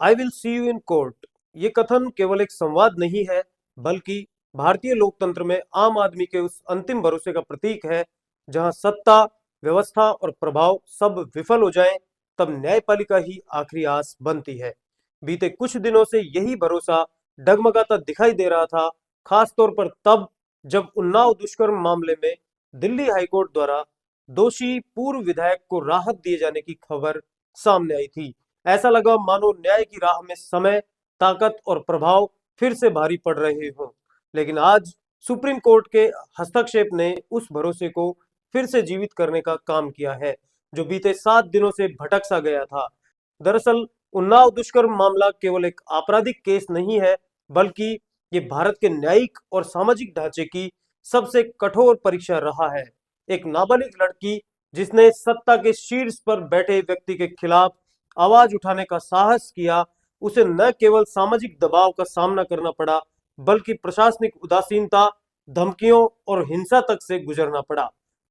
I will see you in court. ये कथन केवल एक संवाद नहीं है, बल्कि भारतीय लोकतंत्र में आम आदमी के उस अंतिम भरोसे का प्रतीक है जहां सत्ता, व्यवस्था और प्रभाव सब विफल हो जाएं, तब न्यायपालिका ही आखिरी आस बनती है। बीते कुछ दिनों से यही भरोसा डगमगाता दिखाई दे रहा था, खासतौर पर तब जब उन्नाव दुष्कर्म मामले में दिल्ली हाईकोर्ट द्वारा दोषी पूर्व विधायक को राहत दिए जाने की खबर सामने आई थी। ऐसा लगा मानो न्याय की राह में समय, ताकत और प्रभाव फिर से भारी पड़ रहे हों। लेकिन आज सुप्रीम कोर्ट के हस्तक्षेप ने उस भरोसे को फिर से जीवित करने का काम किया है, जो बीते 7 दिनों से भटक सा गया था। दरअसल उन्नाव दुष्कर्म मामला केवल एक आपराधिक केस नहीं है, बल्कि ये भारत के न्यायिक और सामाजिक ढांचे की सबसे कठोर परीक्षा रहा है। एक नाबालिग लड़की जिसने सत्ता के शीर्ष पर बैठे व्यक्ति के खिलाफ आवाज उठाने का साहस किया, उसे न केवल सामाजिक दबाव का सामना करना पड़ा, बल्कि प्रशासनिक उदासीनता, धमकियों और हिंसा तक से गुजरना पड़ा।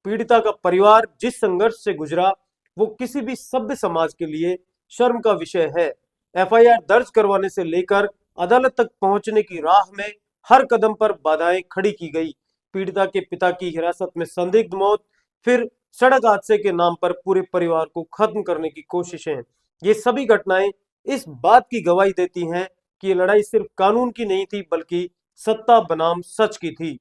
पीड़िता का परिवार जिस संघर्ष से गुजरा, वो किसी भी सभ्य समाज के लिए शर्म का विषय है। एफआईआर दर्ज करवाने से लेकर अदालत तक पहुंचने की राह में हर कदम पर बाधाएं खड़ी की गई। पीड़िता के पिता की हिरासत में संदिग्ध मौत, फिर सड़क हादसे के नाम पर पूरे परिवार को खत्म करने की कोशिशें, ये सभी घटनाएं इस बात की गवाही देती हैं कि ये लड़ाई सिर्फ कानून की नहीं थी, बल्कि सत्ता बनाम सच की थी।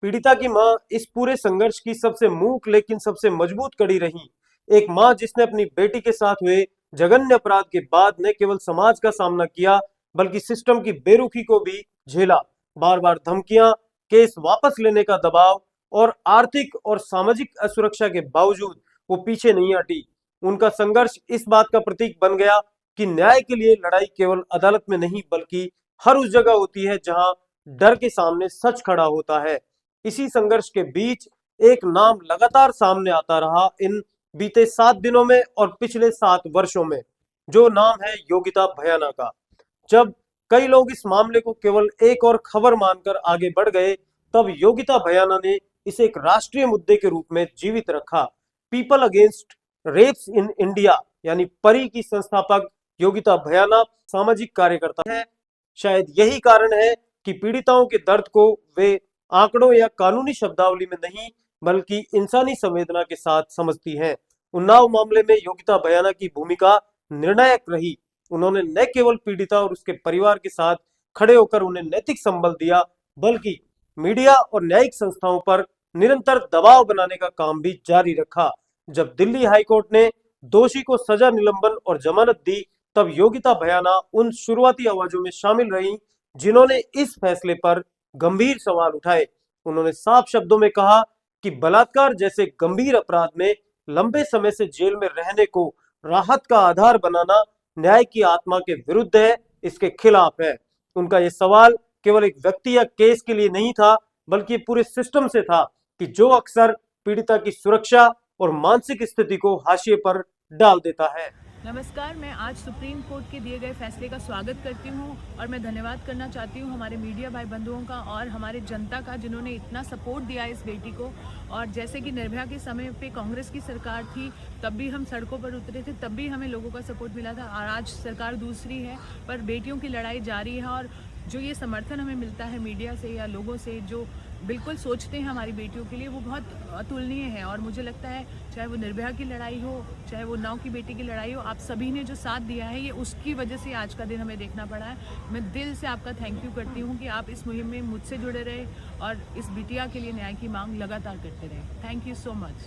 पीड़िता की मां इस पूरे संघर्ष की सबसे मूक लेकिन सबसे मजबूत कड़ी रही। एक मां जिसने अपनी बेटी के साथ हुए जघन्य अपराध के बाद न केवल समाज का सामना किया, बल्कि सिस्टम की बेरुखी को भी झेला। बार बार धमकियां, केस वापस लेने का दबाव और आर्थिक और सामाजिक असुरक्षा के बावजूद वो पीछे नहीं हटी। उनका संघर्ष इस बात का प्रतीक बन गया कि न्याय के लिए लड़ाई केवल अदालत में नहीं, बल्कि हर उस जगह होती है जहां डर के सामने सच खड़ा होता है। इसी संघर्ष के बीच एक नाम लगातार सामने आता रहा इन बीते 7 दिनों में और पिछले 7 वर्षों में, जो नाम है योगिता भयाना का। जब कई लोग इस मामले को केवल एक और खबर मानकर आगे बढ़ गए, तब योगिता भयाना ने इसे एक राष्ट्रीय मुद्दे के रूप में जीवित रखा। People against rapes in India यानी परी की संस्थापक योगिता भयाना सामाजिक कार्यकर्ता है। शायद यही कारण है कि पीड़िताओं के दर्द को वे आंकड़ों या कानूनी शब्दावली में नहीं, बल्कि इंसानी संवेदना के साथ समझती हैं। उन्नाव मामले में योगिता भयाना की भूमिका निर्णायक रही। उन्होंने न केवल पीड़िता और उसके परिवार के साथ खड़े होकर उन्हें नैतिक संबल दिया, बल्कि मीडिया और न्यायिक संस्थाओं पर निरंतर दबाव बनाने का काम भी जारी रखा। जब दिल्ली हाईकोर्ट ने दोषी को सजा, निलंबन और जमानत दी, तब योगिता भयाना उन शुरुआती आवाजों में शामिल रही जिन्होंने इस फैसले पर गंभीर सवाल उठाए। उन्होंने साफ शब्दों में कहा कि बलात्कार जैसे गंभीर अपराध में लंबे समय से जेल में रहने को राहत का आधार बनाना न्याय की आत्मा के विरुद्ध है, इसके खिलाफ है। उनका यह सवाल केवल एक व्यक्ति या केस के लिए नहीं था, बल्कि पूरे सिस्टम से था कि जो अक्सर पीड़िता की सुरक्षा और मानसिक स्थिति को हाशिए पर डाल देता है। नमस्कार, मैं आज सुप्रीम कोर्ट के दिए गए फैसले का स्वागत करती हूं और मैं धन्यवाद करना चाहती हूं हमारे मीडिया भाई बंधुओं का और हमारे जनता का, जिन्होंने इतना सपोर्ट दिया इस बेटी को। और जैसे कि निर्भया के समय पे कांग्रेस की सरकार थी, तब भी हम सड़कों पर उतरे थे, तब भी हमें लोगों का सपोर्ट मिला था। और आज सरकार दूसरी है, पर बेटियों की लड़ाई जारी है। और जो ये समर्थन हमें मिलता है मीडिया से या लोगों से जो बिल्कुल सोचते हैं हमारी बेटियों के लिए, वो बहुत अतुलनीय है। और मुझे लगता है चाहे वो निर्भया की लड़ाई हो, चाहे वो उन्नाव की बेटी की लड़ाई हो, आप सभी ने जो साथ दिया है, ये उसकी वजह से आज का दिन हमें देखना पड़ा है। मैं दिल से आपका थैंक यू करती हूँ कि आप इस मुहिम में मुझसे जुड़े रहे और इस बिटिया के लिए न्याय की मांग लगातार करते रहे। Thank you so much.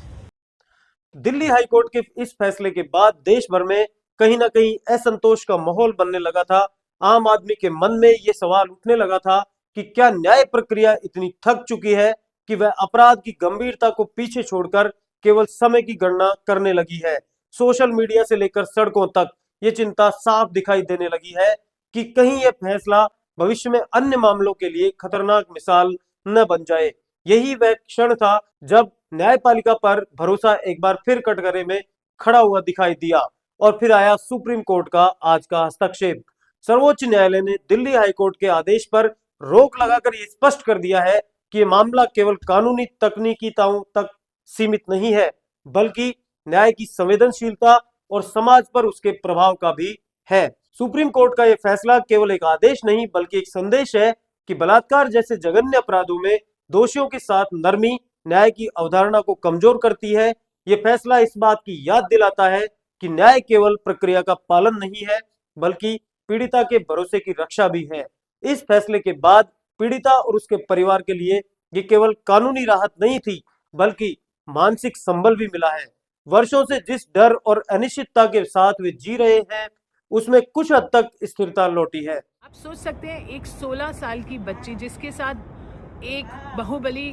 Delhi high court के इस फैसले के बाद देश भर में कहीं ना कहीं असंतोष का माहौल बनने लगा था। आम आदमी के मन में यह सवाल उठने लगा था कि क्या न्याय प्रक्रिया इतनी थक चुकी है कि वह अपराध की गंभीरता को पीछे छोड़कर केवल समय की गणना करने लगी है। सोशल मीडिया से लेकर सड़कों तक ये चिंता साफ दिखाई देने लगी है कि कहीं यह फैसला भविष्य में अन्य मामलों के लिए खतरनाक मिसाल न बन जाए। यही वह क्षण था जब न्यायपालिका पर भरोसा एक बार फिर कटघरे में खड़ा हुआ दिखाई दिया। और फिर आया सुप्रीम कोर्ट का आज का हस्तक्षेप। सर्वोच्च न्यायालय ने दिल्ली हाईकोर्ट के आदेश पर रोक लगाकर यह स्पष्ट कर दिया है कि यह मामला केवल कानूनी तकनीकीताओं तक सीमित नहीं है, बल्कि न्याय की संवेदनशीलता और समाज पर उसके प्रभाव का भी है। सुप्रीम कोर्ट का यह फैसला केवल एक आदेश नहीं बल्कि एक संदेश है कि बलात्कार जैसे जघन्य अपराधों में दोषियों के साथ नरमी न्याय की अवधारणा को कमजोर करती है। यह फैसला इस बात की याद दिलाता है कि न्याय केवल प्रक्रिया का पालन नहीं है बल्कि पीड़िता के भरोसे की रक्षा भी है। इस फैसले के बाद पीड़िता और उसके परिवार के लिए ये केवल कानूनी राहत नहीं थी बल्कि मानसिक संबल भी मिला है। वर्षों से जिस डर और अनिश्चितता के साथ वे जी रहे हैं उसमें कुछ हद तक स्थिरता लौटी है। आप सोच सकते हैं एक 16 साल की बच्ची जिसके साथ एक बाहुबली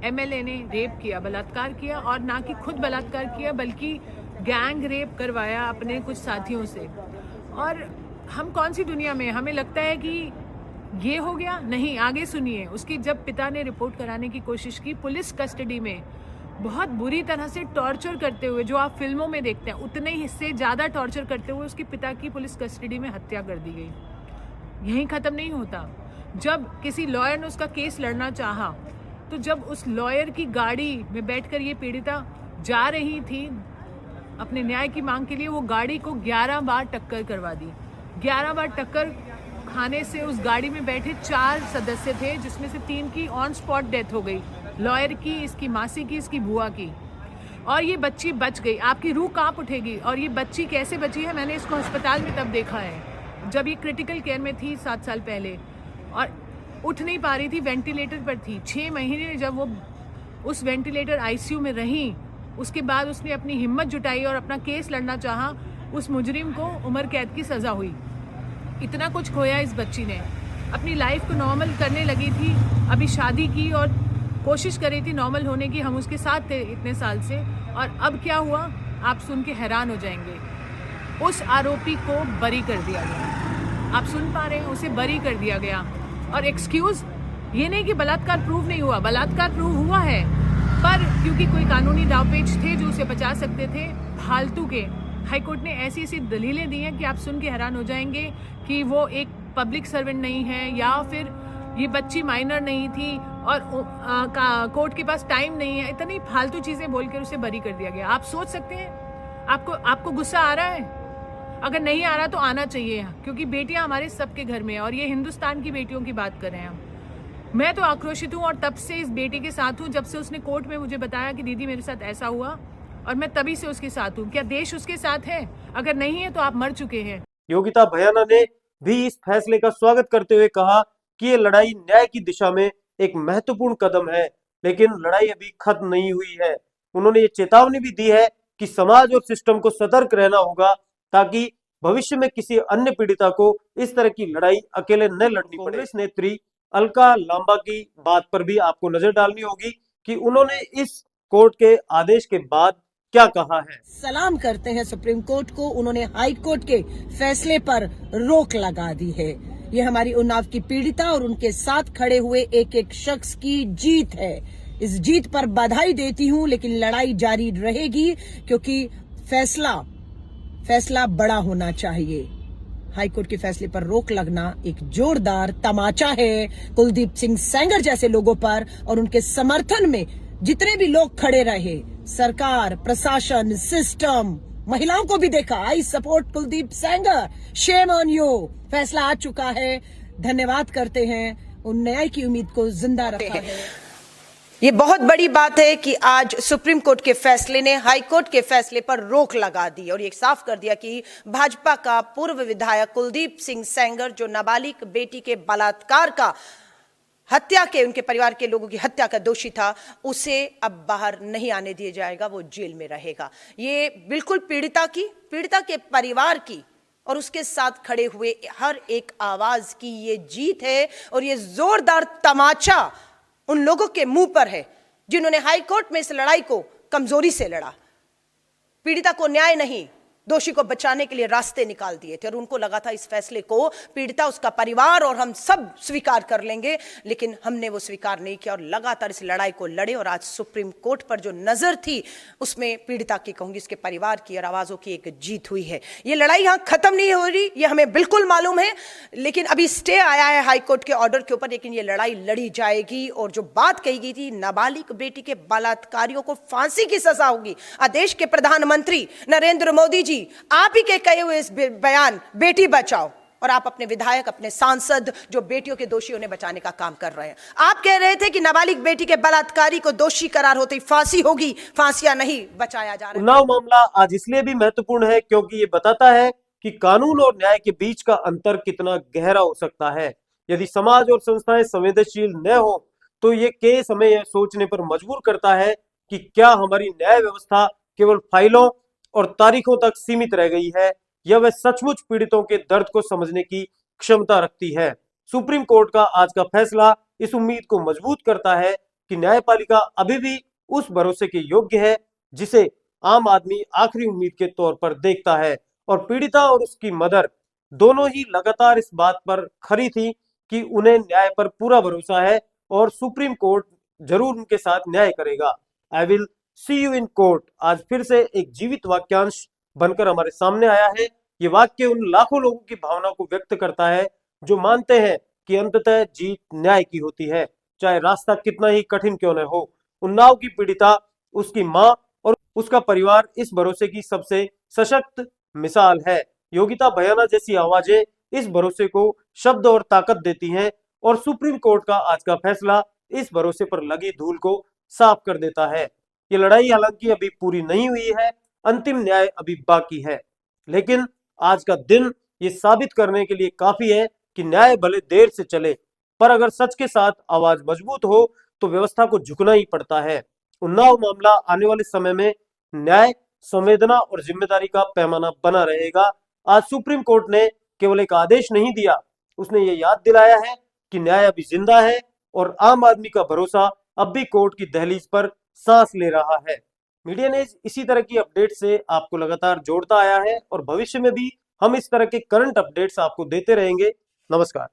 एमएलए ने रेप किया, बलात्कार किया, और ना कि खुद बलात्कार किया बल्कि गैंग रेप करवाया अपने कुछ साथियों से। और हम कौन सी दुनिया में, हमें लगता है कि ये हो गया। नहीं, आगे सुनिए। उसकी जब पिता ने रिपोर्ट कराने की कोशिश की, पुलिस कस्टडी में बहुत बुरी तरह से टॉर्चर करते हुए, जो आप फिल्मों में देखते हैं उतने ही से ज़्यादा टॉर्चर करते हुए उसके पिता की पुलिस कस्टडी में हत्या कर दी गई। यहीं ख़त्म नहीं होता। जब किसी लॉयर ने उसका केस लड़ना चाहा तो जब उस लॉयर की गाड़ी में बैठकर ये पीड़िता जा रही थी अपने न्याय की मांग के लिए, वो गाड़ी को 11 बार टक्कर करवा दी। 11 बार टक्कर खाने से उस गाड़ी में बैठे 4 सदस्य थे जिसमें से 3 की ऑन स्पॉट डेथ हो गई, लॉयर की, इसकी मासी की, इसकी बुआ की, और ये बच्ची बच गई। आपकी रूह कांप उठेगी। और ये बच्ची कैसे बची है, मैंने इसको अस्पताल में तब देखा है जब ये क्रिटिकल केयर में थी 7 साल पहले, और उठ नहीं पा रही थी, वेंटिलेटर पर थी। 6 महीने जब वो उस वेंटिलेटर आईसीयू में रही, उसके बाद उसने अपनी हिम्मत जुटाई और अपना केस लड़ना चाहा। उस मुजरिम को उम्र कैद की सज़ा हुई। इतना कुछ खोया इस बच्ची ने। अपनी लाइफ को नॉर्मल करने लगी थी, अभी शादी की और कोशिश कर रही थी नॉर्मल होने की। हम उसके साथ थे इतने साल से, और अब क्या हुआ आप सुन के हैरान हो जाएंगे। उस आरोपी को बरी कर दिया गया। आप सुन पा रहे हैं, उसे बरी कर दिया गया। और एक्सक्यूज ये नहीं कि बलात्कार प्रूव नहीं हुआ, बलात्कार प्रूव हुआ है, पर क्योंकि कोई कानूनी दावपेच थे जो उसे बचा सकते थे फालतू के, हाईकोर्ट ने ऐसी ऐसी दलीलें दी हैं कि आप सुन के हैरान हो जाएंगे कि वो एक पब्लिक सर्वेंट नहीं है, या फिर ये बच्ची माइनर नहीं थी और कोर्ट के पास टाइम नहीं है। इतनी फालतू चीजें बोलकर उसे बरी कर दिया गया। आप सोच सकते हैं, आपको गुस्सा आ रहा है? अगर नहीं आ रहा तो आना चाहिए, क्योंकि बेटियां हमारे सबके घर में हैं और ये हिंदुस्तान की बेटियों की बात कर रहे हैं हम। मैं तो आक्रोशित हूँ और तब से इस बेटी के साथ हूँ, जब से उसने कोर्ट में मुझे बताया कि दीदी मेरे साथ ऐसा हुआ, और मैं तभी से उसके साथ हूँ। क्या देश उसके साथ है? अगर नहीं है तो आप मर चुके हैं। योगिता भयाना ने भी इस फैसले का स्वागत करते हुए कहा कि ये लड़ाई न्याय की दिशा में एक महत्वपूर्ण कदम है, लेकिन लड़ाई अभी खत्म नहीं हुई है। उन्होंने ये चेतावनी भी दी है कि समाज और सिस्टम को सतर्क रहना होगा ताकि भविष्य में किसी अन्य पीड़िता को इस तरह की लड़ाई अकेले न लड़नी पड़े। कांग्रेस नेत्री अलका लांबा की बात पर भी आपको नजर डालनी होगी कि उन्होंने इस कोर्ट के आदेश के बाद क्या कहा है। सलाम करते हैं सुप्रीम कोर्ट को, उन्होंने हाई कोर्ट के फैसले पर रोक लगा दी है। ये हमारी उन्नाव की पीड़िता और उनके साथ खड़े हुए एक एक शख्स की जीत है। इस जीत पर बधाई देती हूँ, लेकिन लड़ाई जारी रहेगी क्योंकि फैसला बड़ा होना चाहिए। हाईकोर्ट के फैसले पर रोक लगना एक जोरदार तमाचा है कुलदीप सिंह सेंगर जैसे लोगों पर, और उनके समर्थन में जितने भी लोग खड़े रहे, सरकार, प्रशासन, सिस्टम, महिलाओं को भी देखा। I support Kuldeep Sengar, shame on you. फैसला आ चुका है, धन्यवाद करते हैं, उन न्याय की उम्मीद को जिंदा रखा है। ये बहुत बड़ी बात है कि आज सुप्रीम कोर्ट के फैसले ने हाई कोर्ट के फैसले पर रोक लगा दी और ये साफ कर दिया कि भाजपा का पूर्व विधायक कुलदीप सिंह सेंगर, जो नाबालिग बेटी के बलात्कार का हत्या के, उनके परिवार के लोगों की हत्या का दोषी था, उसे अब बाहर नहीं आने दिया जाएगा, वो जेल में रहेगा। ये बिल्कुल पीड़िता के परिवार की और उसके साथ खड़े हुए हर एक आवाज की ये जीत है, और ये जोरदार तमाचा उन लोगों के मुंह पर है जिन्होंने हाई कोर्ट में इस लड़ाई को कमजोरी से लड़ा। पीड़िता को न्याय नहीं, दोषी को बचाने के लिए रास्ते निकाल दिए थे, और उनको लगा था इस फैसले को पीड़िता, उसका परिवार और हम सब स्वीकार कर लेंगे, लेकिन हमने वो स्वीकार नहीं किया और लगातार इस लड़ाई को लड़े। और आज सुप्रीम कोर्ट पर जो नजर थी उसमें पीड़िता की, कहूंगी इसके परिवार की और आवाजों की एक जीत हुई है। ये लड़ाई यहां खत्म नहीं हो रही, ये हमें बिल्कुल मालूम है, लेकिन अभी स्टे आया है हाईकोर्ट के ऑर्डर के ऊपर, लेकिन ये लड़ाई लड़ी जाएगी। और जो बात कही गई थी, नाबालिग बेटी के बलात्कारियों को फांसी की सजा होगी। देश के प्रधानमंत्री नरेंद्र मोदी जी दोषी आप ही के कहे हुए इस बयान बेटी बचाओ, और आप अपने विधायक, अपने सांसद जो बेटियों के दोषी उन्हें बचाने का काम कर रहे हैं। आप कह रहे थे कि नाबालिग बेटी के बलात्कारी को दोषी करार होते ही फांसी होगी, फांसियां नहीं, बचाया जा रहा है। उन्नाव मामला आज इसलिए भी महत्वपूर्ण है क्योंकि ये बताता है कि कानून और न्याय के बीच का अंतर कितना गहरा हो सकता है। यदि समाज और संस्थाएं संवेदनशील न हो तो ये केस हमें यह सोचने पर मजबूर करता है कि क्या हमारी न्याय व्यवस्था केवल फाइलों और तारीखों तक सीमित रह गई है या वह सचमुच पीड़ितों के दर्द को समझने की क्षमता रखती है। सुप्रीम कोर्ट का आज का फैसला इस उम्मीद को मजबूत करता है कि न्यायपालिका अभी भी उस भरोसे के योग्य है जिसे आम आदमी आखिरी उम्मीद के तौर पर देखता है। और पीड़िता और उसकी मदर दोनों ही लगातार इस बात पर खरी थी कि उन्हें न्याय पर पूरा भरोसा है और सुप्रीम कोर्ट जरूर उनके साथ न्याय करेगा। I will see you in court आज फिर से एक जीवित वाक्यांश बनकर हमारे सामने आया है। ये वाक्य उन लाखों लोगों की भावना को व्यक्त करता है जो मानते हैं कि अंततः जीत न्याय की होती है, चाहे रास्ता कितना ही कठिन क्यों न हो। उन्नाव की पीड़िता, उसकी मां और उसका परिवार इस भरोसे की सबसे सशक्त मिसाल है। योगिता भयाना जैसी आवाजें इस भरोसे को शब्द और ताकत देती हैं और सुप्रीम कोर्ट का आज का फैसला इस भरोसे पर लगी धूल को साफ कर देता है। ये लड़ाई हालांकि अभी पूरी नहीं हुई है, अंतिम न्याय अभी बाकी है, लेकिन आज का दिन ये साबित करने के लिए काफी है कि न्याय भले देर से चले, पर अगर सच के साथ आवाज मजबूत हो तो व्यवस्था को झुकना ही पड़ता है। उन्नाव मामला आने वाले समय में न्याय, संवेदना और जिम्मेदारी का पैमाना बना रहेगा। आज सुप्रीम कोर्ट ने केवल एक आदेश नहीं दिया, उसने ये याद दिलाया है कि न्याय अभी जिंदा है और आम आदमी का भरोसा अब भी कोर्ट की दहलीज पर सांस ले रहा है। मीडिया ने इसी तरह की अपडेट से आपको लगातार जोड़ता आया है और भविष्य में भी हम इस तरह के करंट अपडेट्स आपको देते रहेंगे। नमस्कार।